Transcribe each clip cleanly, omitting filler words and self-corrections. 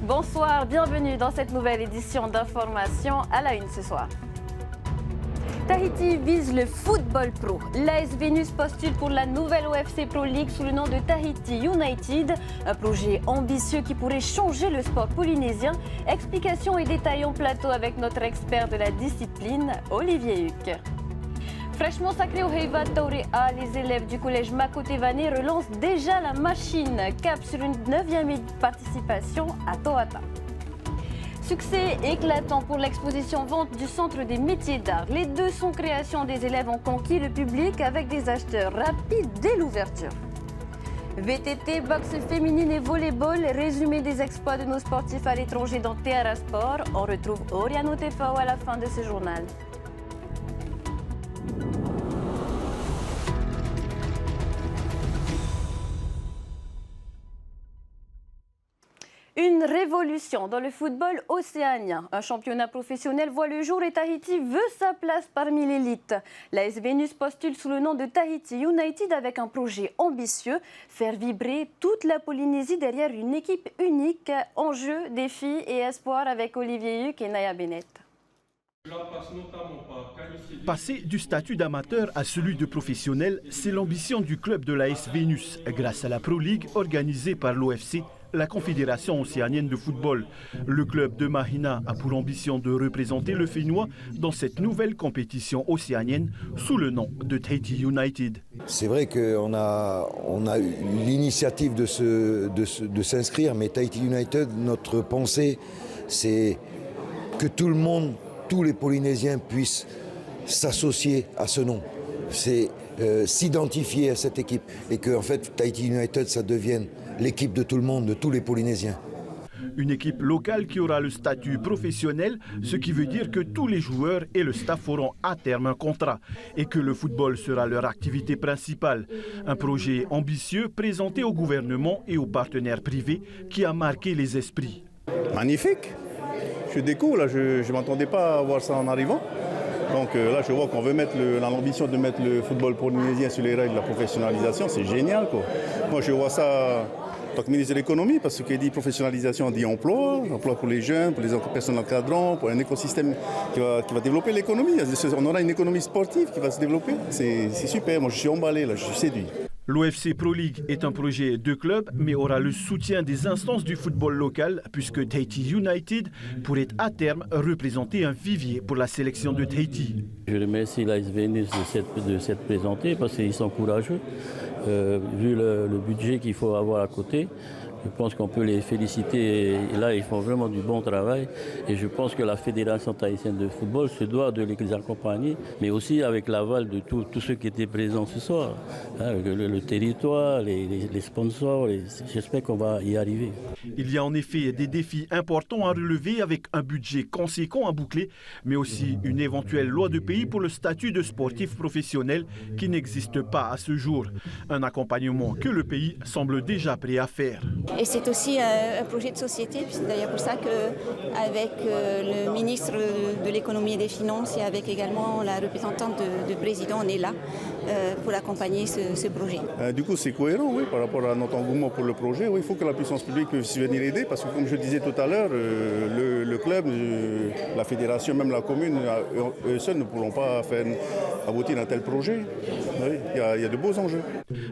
Bonsoir, bienvenue dans cette nouvelle édition d'Information à la une ce soir. Tahiti vise le football pro. L'AS Vénus postule pour la nouvelle OFC Pro League sous le nom de Tahiti United. Un projet ambitieux qui pourrait changer le sport polynésien. Explications et détails en plateau avec notre expert de la discipline, Olivier Huc. Fraîchement sacré au Heiva Taurea, les élèves du collège Makotevane relancent déjà la machine. Cap sur une 9e participation à Toata. Succès éclatant pour l'exposition vente du Centre des métiers d'art. Les 200 créations des élèves ont conquis le public avec des acheteurs rapides dès l'ouverture. VTT, boxe féminine et volleyball, résumé des exploits de nos sportifs à l'étranger dans Teara Sport. On retrouve Oriano Tefao à la fin de ce journal. Une révolution dans le football océanien. Un championnat professionnel voit le jour et Tahiti veut sa place parmi l'élite. L'AS Vénus postule sous le nom de Tahiti United avec un projet ambitieux, faire vibrer toute la Polynésie derrière une équipe unique. Enjeux, défis et espoirs avec Olivier Huc et Naya Bennett. Passer du statut d'amateur à celui de professionnel, c'est l'ambition du club de l'AS Vénus grâce à la Pro League organisée par l'OFC, la Confédération océanienne de football. Le club de Mahina a pour ambition de représenter le Fénois dans cette nouvelle compétition océanienne sous le nom de Tahiti United. C'est vrai qu'on a eu l'initiative de s'inscrire, mais Tahiti United, notre pensée, c'est que tout le monde, tous les Polynésiens puissent s'associer à ce nom. C'est s'identifier à cette équipe et que en fait, Tahiti United, ça devienne l'équipe de tout le monde, de tous les Polynésiens. Une équipe locale qui aura le statut professionnel, ce qui veut dire que tous les joueurs et le staff auront à terme un contrat et que le football sera leur activité principale. Un projet ambitieux présenté au gouvernement et aux partenaires privés qui a marqué les esprits. Magnifique. Je découvre, là, je ne m'attendais pas à voir ça en arrivant. Donc là, je vois qu'on veut mettre l'ambition de mettre le football polynésien sur les rails de la professionnalisation. C'est génial, quoi. Moi, je vois ça en tant que ministre de l'économie, parce que qui dit professionnalisation dit emploi pour les jeunes, pour les personnes encadrantes, pour un écosystème qui va développer l'économie. On aura une économie sportive qui va se développer. C'est super. Moi, je suis emballé, là, je suis séduit. L'OFC Pro League est un projet de club, mais aura le soutien des instances du football local, puisque Tahiti United pourrait à terme représenter un vivier pour la sélection de Tahiti. Je remercie l'AS Vénus de s'être présenté parce qu'ils sont courageux. Vu le budget qu'il faut avoir à côté, je pense qu'on peut les féliciter. Et là, ils font vraiment du bon travail. Et je pense que la Fédération tahitienne de football se doit de les accompagner, mais aussi avec l'aval de tous ceux qui étaient présents ce soir. Hein, le territoire, les sponsors, j'espère qu'on va y arriver. Il y a en effet des défis importants à relever avec un budget conséquent à boucler, mais aussi une éventuelle loi de pays pour le statut de sportif professionnel qui n'existe pas à ce jour. Un accompagnement que le pays semble déjà prêt à faire. Et c'est aussi un projet de société, c'est d'ailleurs pour ça qu'avec le ministre de l'économie et des finances et avec également la représentante du président, on est là pour accompagner ce projet. Du coup, c'est cohérent, oui, par rapport à notre engouement pour le projet. Oui, il faut que la puissance publique puisse venir aider, parce que comme je disais tout à l'heure, le club, la fédération, même la commune, eux seuls ne pourront pas faire aboutir un tel projet. Oui, il y a de beaux enjeux.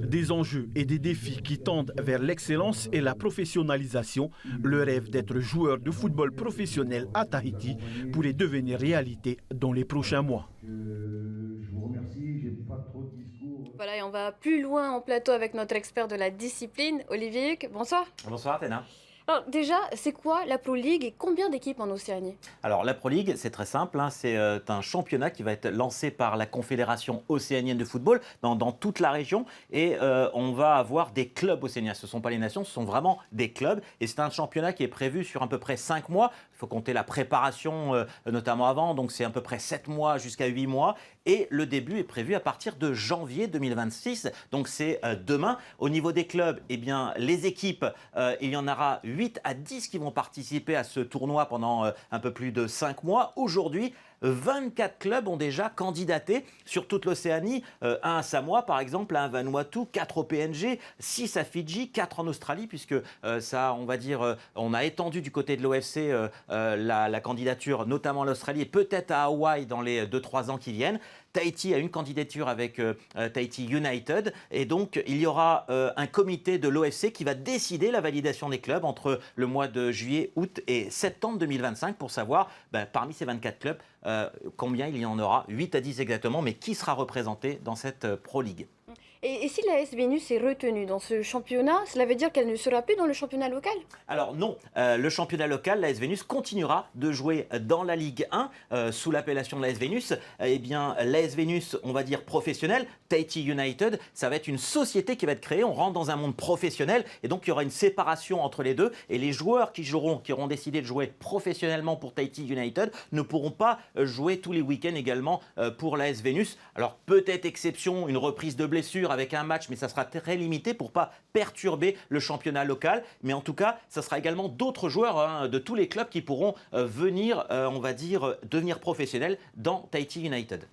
Des enjeux et des défis qui tendent vers l'excellence et la professionnalisation. Le rêve d'être joueur de football professionnel à Tahiti pourrait devenir réalité dans les prochains mois. Je vous remercie, j'ai pas trop de discours. Voilà, et on va plus loin en plateau avec notre expert de la discipline, Olivier Huc. Bonsoir. Bonsoir Athéna. Alors déjà, c'est quoi la Pro League et combien d'équipes en Océanie? Alors la Pro League, c'est très simple, hein, c'est un championnat qui va être lancé par la Confédération océanienne de football dans toute la région et on va avoir des clubs océaniens. Ce ne sont pas les nations, ce sont vraiment des clubs et c'est un championnat qui est prévu sur à peu près 5 mois. Il faut compter la préparation notamment avant, donc c'est à peu près 7 mois jusqu'à 8 mois et le début est prévu à partir de janvier 2026, donc c'est demain. Au niveau des clubs, eh bien, les équipes, il y en aura 8 à 10 qui vont participer à ce tournoi pendant un peu plus de 5 mois. Aujourd'hui, 24 clubs ont déjà candidaté sur toute l'Océanie. Un à Samoa, par exemple, un à Vanuatu, 4 au PNG, 6 à Fidji, 4 en Australie, puisque ça, on va dire, on a étendu du côté de l'OFC la candidature, notamment à l'Australie et peut-être à Hawaï dans les 2-3 ans qui viennent. Tahiti a une candidature avec Tahiti United et donc il y aura un comité de l'OFC qui va décider la validation des clubs entre le mois de juillet, août et septembre 2025 pour savoir parmi ces 24 clubs combien il y en aura, 8 à 10 exactement, mais qui sera représenté dans cette Pro League. Et si la AS Vénus est retenue dans ce championnat, cela veut dire qu'elle ne sera plus dans le championnat local? Alors non, le championnat local, l'AS Vénus continuera de jouer dans la Ligue 1 sous l'appellation de l'AS Vénus. Eh bien, l'AS Vénus, on va dire professionnelle, Tahiti United, ça va être une société qui va être créée. On rentre dans un monde professionnel et donc il y aura une séparation entre les deux. Et les joueurs qui auront décidé de jouer professionnellement pour Tahiti United ne pourront pas jouer tous les week-ends également pour l'AS Vénus. Alors peut-être exception, une reprise de blessure avec un match, mais ça sera très limité pour ne pas perturber le championnat local. Mais en tout cas, ça sera également d'autres joueurs de tous les clubs qui pourront venir, on va dire, devenir professionnels dans Tahiti United.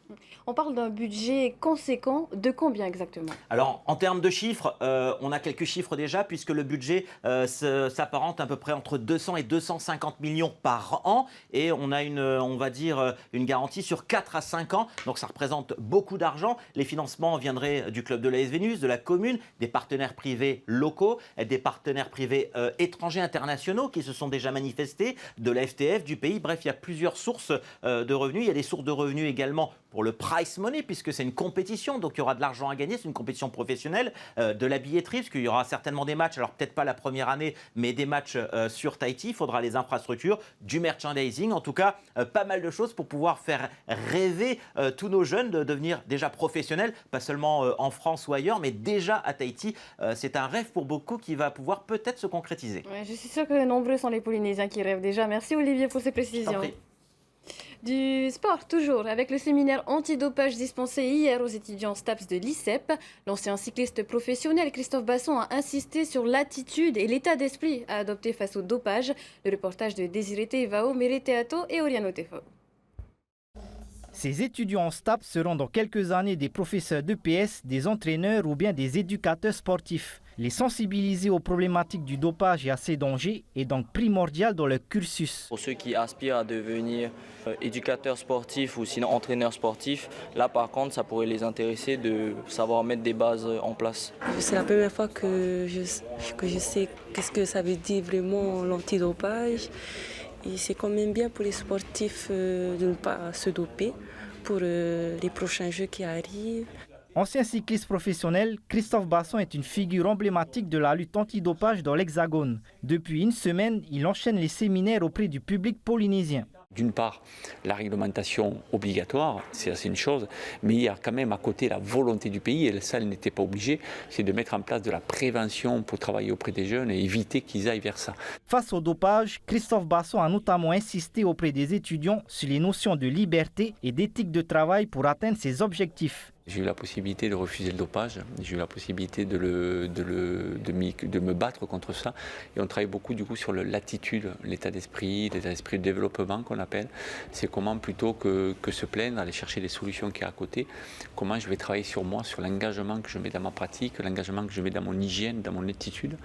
On parle d'un budget conséquent. De combien exactement? Alors, en termes de chiffres, on a quelques chiffres déjà, puisque le budget s'apparente à peu près entre 200 et 250 millions par an. Et on a on va dire, une garantie sur 4 à 5 ans. Donc, ça représente beaucoup d'argent. Les financements viendraient du club de l'AS Vénus, de la commune, des partenaires privés locaux, des partenaires privés étrangers, internationaux qui se sont déjà manifestés, de la FTF, du pays. Bref, il y a plusieurs sources de revenus. Il y a des sources de revenus également pour le prize money, puisque c'est une compétition, donc il y aura de l'argent à gagner, c'est une compétition professionnelle, de la billetterie, parce qu'il y aura certainement des matchs, alors peut-être pas la première année, mais des matchs sur Tahiti, il faudra les infrastructures, du merchandising, en tout cas, pas mal de choses pour pouvoir faire rêver tous nos jeunes de devenir déjà professionnels, pas seulement en France ou ailleurs, mais déjà à Tahiti. C'est un rêve pour beaucoup qui va pouvoir peut-être se concrétiser. Ouais, je suis sûre que nombreux sont les Polynésiens qui rêvent déjà. Merci Olivier pour ces précisions. Du sport, toujours, avec le séminaire antidopage dispensé hier aux étudiants STAPS de l'ICEP. L'ancien cycliste professionnel Christophe Basson a insisté sur l'attitude et l'état d'esprit à adopter face au dopage. Le reportage de Désiré Teivao, Méré Teato et Oriano Tefo. Ces étudiants en STAPS seront dans quelques années des professeurs d'EPS, des entraîneurs ou bien des éducateurs sportifs. Les sensibiliser aux problématiques du dopage et à ses dangers est donc primordial dans leur cursus. Pour ceux qui aspirent à devenir éducateurs sportifs ou sinon entraîneurs sportifs, là par contre ça pourrait les intéresser de savoir mettre des bases en place. C'est la première fois que je sais qu'est-ce que ça veut dire vraiment l'antidopage. Et c'est quand même bien pour les sportifs de ne pas se doper pour les prochains Jeux qui arrivent. Ancien cycliste professionnel, Christophe Basson est une figure emblématique de la lutte antidopage dans l'Hexagone. Depuis une semaine, il enchaîne les séminaires auprès du public polynésien. D'une part, la réglementation obligatoire, c'est une chose, mais il y a quand même à côté la volonté du pays, et ça, elle n'était pas obligée, c'est de mettre en place de la prévention pour travailler auprès des jeunes et éviter qu'ils aillent vers ça. Face au dopage, Christophe Basson a notamment insisté auprès des étudiants sur les notions de liberté et d'éthique de travail pour atteindre ses objectifs. J'ai eu la possibilité de refuser le dopage, j'ai eu la possibilité de me battre contre ça. Et on travaille beaucoup du coup sur l'attitude, l'état d'esprit de développement qu'on appelle. C'est comment plutôt que se plaindre, aller chercher des solutions qui est à côté, comment je vais travailler sur moi, sur l'engagement que je mets dans ma pratique, l'engagement que je mets dans mon hygiène, dans mon attitude,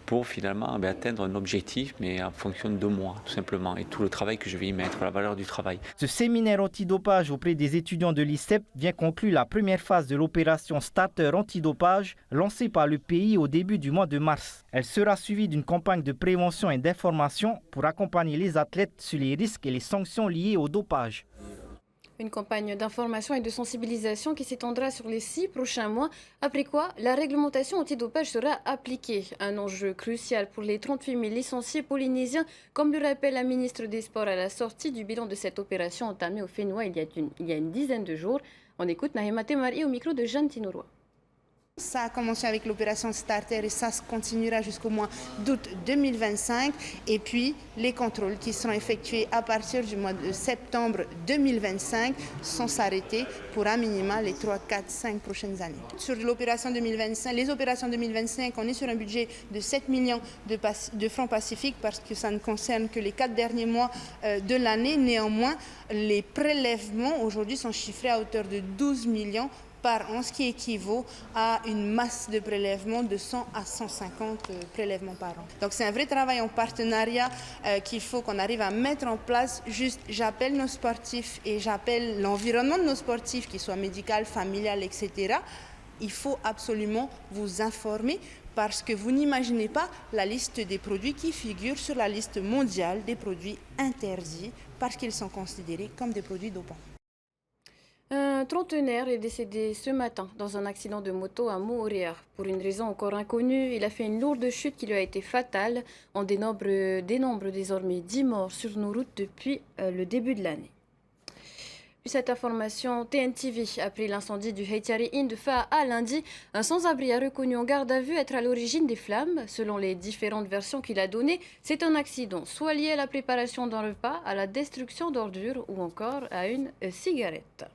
pour finalement atteindre un objectif, mais en fonction de moi, tout simplement, et tout le travail que je vais y mettre, la valeur du travail. Ce séminaire antidopage auprès des étudiants de l'ICEP vient conclure la première phase de l'opération Starter antidopage lancée par le pays au début du mois de mars. Elle sera suivie d'une campagne de prévention et d'information pour accompagner les athlètes sur les risques et les sanctions liées au dopage. Une campagne d'information et de sensibilisation qui s'étendra sur les 6 prochains mois, après quoi la réglementation antidopage sera appliquée. Un enjeu crucial pour les 38 000 licenciés polynésiens, comme le rappelle la ministre des Sports à la sortie du bilan de cette opération entamée au Fénois il y a une dizaine de jours. On écoute Nahima Temari au micro de Jeanne Tinouroy. Ça a commencé avec l'opération Starter et ça se continuera jusqu'au mois d'août 2025. Et puis les contrôles qui seront effectués à partir du mois de septembre 2025 sans s'arrêter pour un minima les 3, 4, 5 prochaines années. Sur l'opération 2025, les opérations 2025, on est sur un budget de 7 millions de francs pacifiques parce que ça ne concerne que les 4 derniers mois de l'année. Néanmoins, les prélèvements aujourd'hui sont chiffrés à hauteur de 12 millions par an, ce qui équivaut à une masse de prélèvements de 100 à 150 prélèvements par an. Donc c'est un vrai travail en partenariat qu'il faut qu'on arrive à mettre en place. Juste, j'appelle nos sportifs et j'appelle l'environnement de nos sportifs, qu'il soit médical, familial, etc. Il faut absolument vous informer parce que vous n'imaginez pas la liste des produits qui figurent sur la liste mondiale des produits interdits parce qu'ils sont considérés comme des produits dopants. Un trentenaire est décédé ce matin dans un accident de moto à Moorea. Pour une raison encore inconnue, il a fait une lourde chute qui lui a été fatale. On dénombre désormais 10 morts sur nos routes depuis le début de l'année. Puis cette information, TNTV a pris l'incendie du Heitiari Inn de Faa à lundi. Un sans-abri a reconnu en garde à vue être à l'origine des flammes. Selon les différentes versions qu'il a données, c'est un accident soit lié à la préparation d'un repas, à la destruction d'ordures ou encore à une cigarette.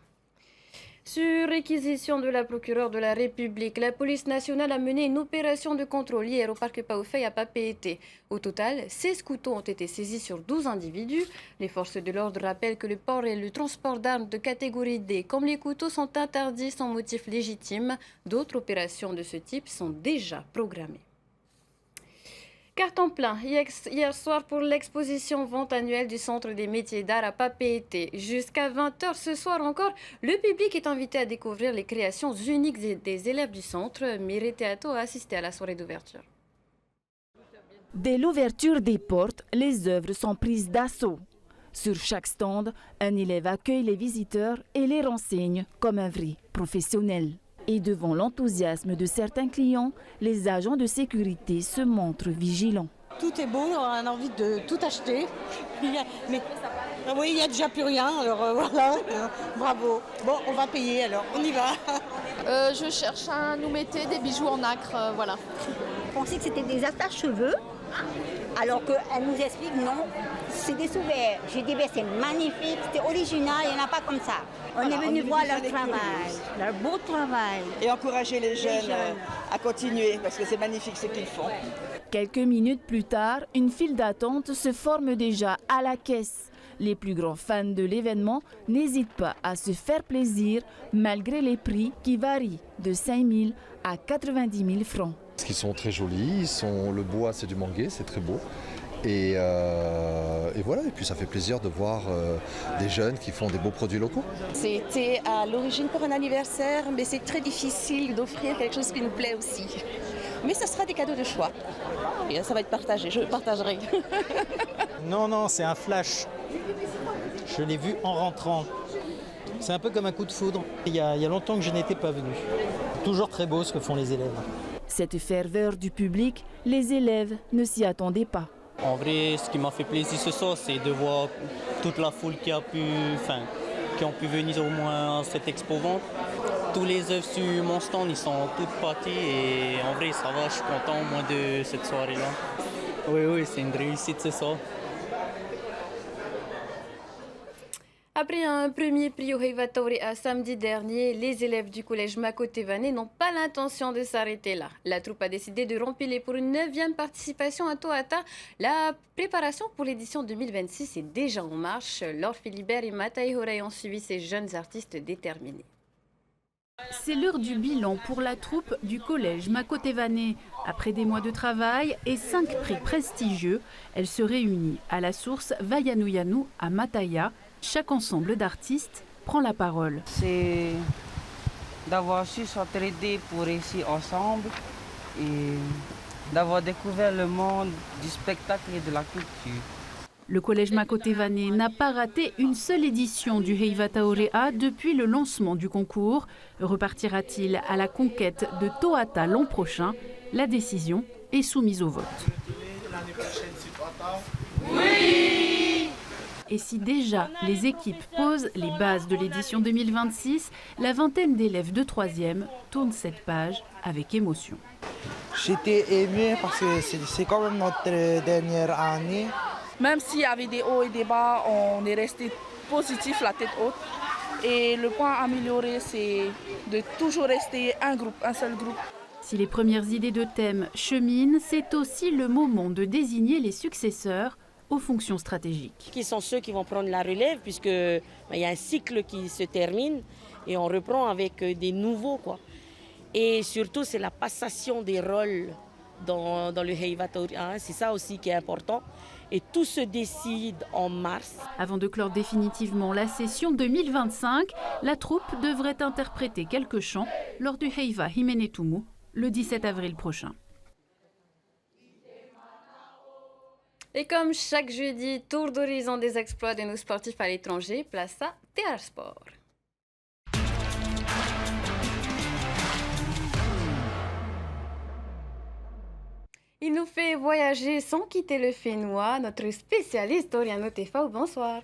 Sur réquisition de la procureure de la République, la police nationale a mené une opération de contrôle hier au parc Paoufei à Papeete. Au total, 16 couteaux ont été saisis sur 12 individus. Les forces de l'ordre rappellent que le port et le transport d'armes de catégorie D, comme les couteaux, sont interdits sans motif légitime. D'autres opérations de ce type sont déjà programmées. Carton plein hier soir pour l'exposition vente annuelle du Centre des métiers d'art à Papeete. Jusqu'à 20h ce soir encore, le public est invité à découvrir les créations uniques des élèves du centre. Mireille Teato a assisté à la soirée d'ouverture. Dès l'ouverture des portes, les œuvres sont prises d'assaut. Sur chaque stand, un élève accueille les visiteurs et les renseigne comme un vrai professionnel. Et devant l'enthousiasme de certains clients, les agents de sécurité se montrent vigilants. Tout est beau, on a envie de tout acheter. Mais oui, il n'y a déjà plus rien, alors voilà, bravo. Bon, on va payer alors, on y va. Je cherche à nous mettre des bijoux en nacre, voilà. Je pensais que c'était des attaches-cheveux, alors qu'elle nous explique non, c'est des souvenirs. J'ai dit, c'est magnifique, c'est original, il n'y en a pas comme ça. On est venu voir leur travail, leur beau travail. Et encourager les jeunes à continuer, parce que c'est magnifique ce qu'ils font. Quelques minutes plus tard, une file d'attente se forme déjà à la caisse. Les plus grands fans de l'événement n'hésitent pas à se faire plaisir malgré les prix qui varient de 5 000 à 90 000 francs. Ils sont très jolis, le bois c'est du mangué, c'est très beau. Et voilà, et puis ça fait plaisir de voir des jeunes qui font des beaux produits locaux. C'était à l'origine pour un anniversaire, mais c'est très difficile d'offrir quelque chose qui nous plaît aussi. Mais ça sera des cadeaux de choix. Et ça va être partagé, je partagerai. Non, c'est un flash. Je l'ai vu en rentrant. C'est un peu comme un coup de foudre. Il y a longtemps que je n'étais pas venu. Toujours très beau ce que font les élèves. Cette ferveur du public, les élèves ne s'y attendaient pas. En vrai, ce qui m'a fait plaisir ce soir, c'est de voir toute la foule qui ont pu venir au moins à cette expo-vente. Tous les œuvres sur mon stand, ils sont toutes parties et en vrai, ça va, je suis content au moins de cette soirée-là. Oui, c'est une réussite ce soir. Après un premier prix au Heivataurea samedi dernier, les élèves du collège Makotevane n'ont pas l'intention de s'arrêter là. La troupe a décidé de rempiler pour une 9e participation à Toata. La préparation pour l'édition 2026 est déjà en marche. Laure Philibert et Matai Horei ont suivi ces jeunes artistes déterminés. C'est l'heure du bilan pour la troupe du collège Makotevane. Après des mois de travail et 5 prix prestigieux, elle se réunit à la source Vayanuyanu à Mataya. Chaque ensemble d'artistes prend la parole. C'est d'avoir su s'entraider pour réussir ensemble et d'avoir découvert le monde du spectacle et de la culture. Le collège Makotevane n'a pas raté une seule édition du Heivataurea depuis le lancement du concours. Repartira-t-il à la conquête de Toata l'an prochain? La décision est soumise au vote. Oui! Et si déjà les équipes posent les bases de l'édition 2026, la vingtaine d'élèves de 3e tournent cette page avec émotion. J'étais ému parce que c'est quand même notre dernière année. Même s'il y avait des hauts et des bas, on est resté positif, la tête haute. Et le point à améliorer, c'est de toujours rester un groupe, un seul groupe. Si les premières idées de thèmes cheminent, c'est aussi le moment de désigner les successeurs aux fonctions stratégiques. Qui sont ceux qui vont prendre la relève, puisqu'il y a un cycle qui se termine et on reprend avec des nouveaux, quoi. Et surtout, c'est la passation des rôles dans le Heiva Taurina. C'est ça aussi qui est important. Et tout se décide en mars. Avant de clore définitivement la session 2025, la troupe devrait interpréter quelques chants lors du Heiva Himenetumu le 17 avril prochain. Et comme chaque jeudi, tour d'horizon des exploits de nos sportifs à l'étranger, place à TR Sport. Il nous fait voyager sans quitter le Fénois, notre spécialiste Oriano Tefao. Bonsoir.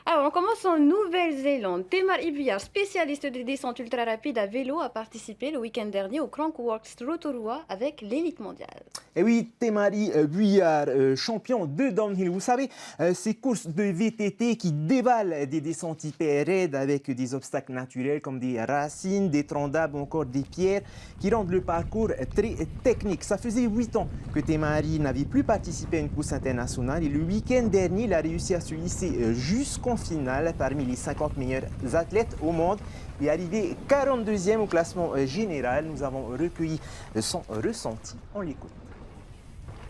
Alors, on commence en Nouvelle-Zélande. Temar Ibuyar, spécialiste de descente ultra rapide à vélo, a participé le week-end dernier au Crankworx Rotorua avec l'élite mondiale. Et oui, Temari Buyard, champion de downhill. Vous savez, ces courses de VTT qui dévalent des descentes hyper raides avec des obstacles naturels comme des racines, des troncs d'arbres ou encore des pierres qui rendent le parcours très technique. Ça faisait 8 ans que Temari n'avait plus participé à une course internationale et le week-end dernier, il a réussi à se hisser jusqu'en finale parmi les 50 meilleurs athlètes au monde et arrivé 42e au classement général. Nous avons recueilli son ressenti. On l'écoute.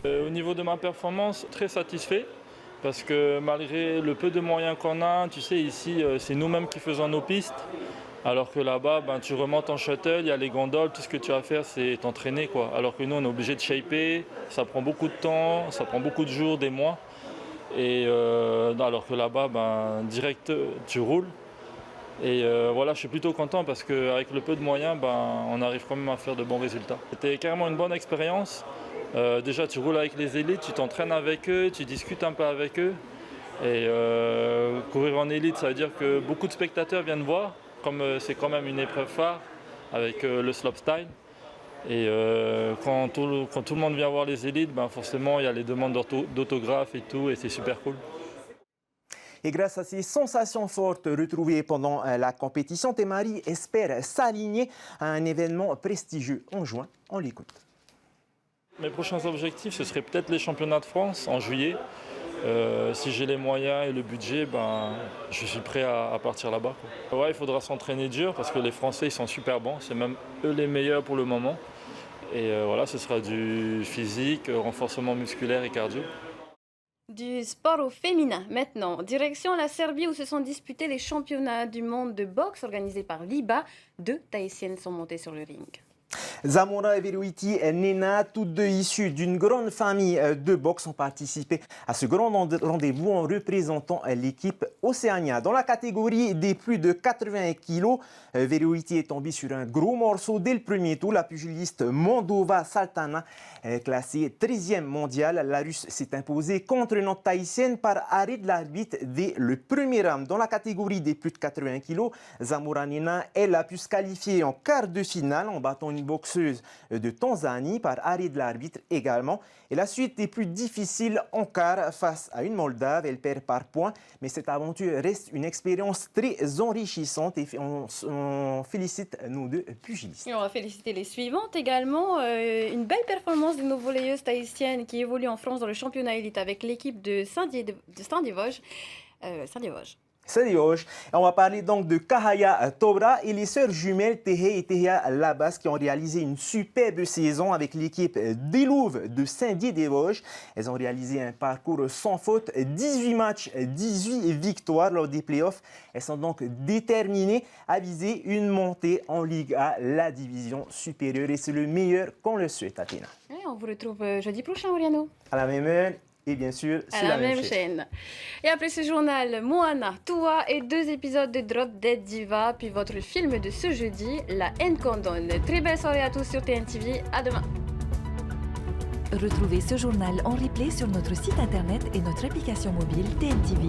Au niveau de ma performance, très satisfait parce que malgré le peu de moyens qu'on a, tu sais, ici, c'est nous-mêmes qui faisons nos pistes. Alors que là-bas, tu remontes en shuttle, il y a les gondoles, tout ce que tu as à faire, c'est t'entraîner, quoi. Alors que nous, on est obligé de shaper, ça prend beaucoup de temps, ça prend beaucoup de jours, des mois. Et alors que là-bas, direct, tu roules. Et voilà, je suis plutôt content parce qu'avec le peu de moyens, on arrive quand même à faire de bons résultats. C'était carrément une bonne expérience. Déjà, tu roules avec les élites, tu t'entraînes avec eux, tu discutes un peu avec eux. Et courir en élite, ça veut dire que beaucoup de spectateurs viennent voir. Comme c'est quand même une épreuve phare avec le slopestyle. Et quand tout le monde vient voir les élites, forcément il y a les demandes d'autographes et tout, et c'est super cool. Et grâce à ces sensations fortes retrouvées pendant la compétition, Temari espère s'aligner à un événement prestigieux en juin. On l'écoute. Mes prochains objectifs, ce serait peut-être les championnats de France en juillet. Si j'ai les moyens et le budget, je suis prêt à partir là-bas. Ouais, il faudra s'entraîner dur parce que les Français ils sont super bons, c'est même eux les meilleurs pour le moment. Et voilà, ce sera du physique, renforcement musculaire et cardio. Du sport au féminin maintenant, direction la Serbie où se sont disputés les championnats du monde de boxe organisés par l'IBA. 2 Tahitiennes sont montées sur le ring. Zamora et Veruiti Nena, toutes deux issues d'une grande famille de boxe, ont participé à ce grand rendez-vous en représentant l'équipe Océania. Dans la catégorie des plus de 80 kg, Veruiti est tombée sur un gros morceau dès le premier tour. La pugiliste Mondova Saltana, classée 13e mondiale, la Russe s'est imposée contre notre Tahitienne par arrêt de l'arbitre dès le premier round. Dans la catégorie des plus de 80 kg, Zamora Nena, elle a pu se qualifier en quart de finale en battant une boxeuse de Tanzanie par arrêt de l'arbitre également. Et la suite est plus difficile en quart face à une Moldave. Elle perd par points, mais cette aventure reste une expérience très enrichissante et on félicite nos deux pugilistes. Et on va féliciter les suivantes également. Une belle performance de nos volleyeuses tahitiennes qui évoluent en France dans le championnat élite avec l'équipe de Saint-Dié-Vosges. On va parler donc de Kahaya Tobra et les sœurs jumelles Tehe et Tehia Labas qui ont réalisé une superbe saison avec l'équipe des Louves de Saint-Dié-des-Vosges. Elles ont réalisé un parcours sans faute, 18 matchs, 18 victoires lors des playoffs. Elles sont donc déterminées à viser une montée en Ligue A, la division supérieure. Et c'est le meilleur qu'on le souhaite, Athéna. Et on vous retrouve jeudi prochain, Oriano. À la même heure. Et bien sûr, sur la même chaîne. Et après ce journal, Moana, Tua et 2 épisodes de Drop Dead Diva, puis votre film de ce jeudi, La haine qu'on donne. Très belle soirée à tous sur TNTV. À demain. Retrouvez ce journal en replay sur notre site internet et notre application mobile TNTV.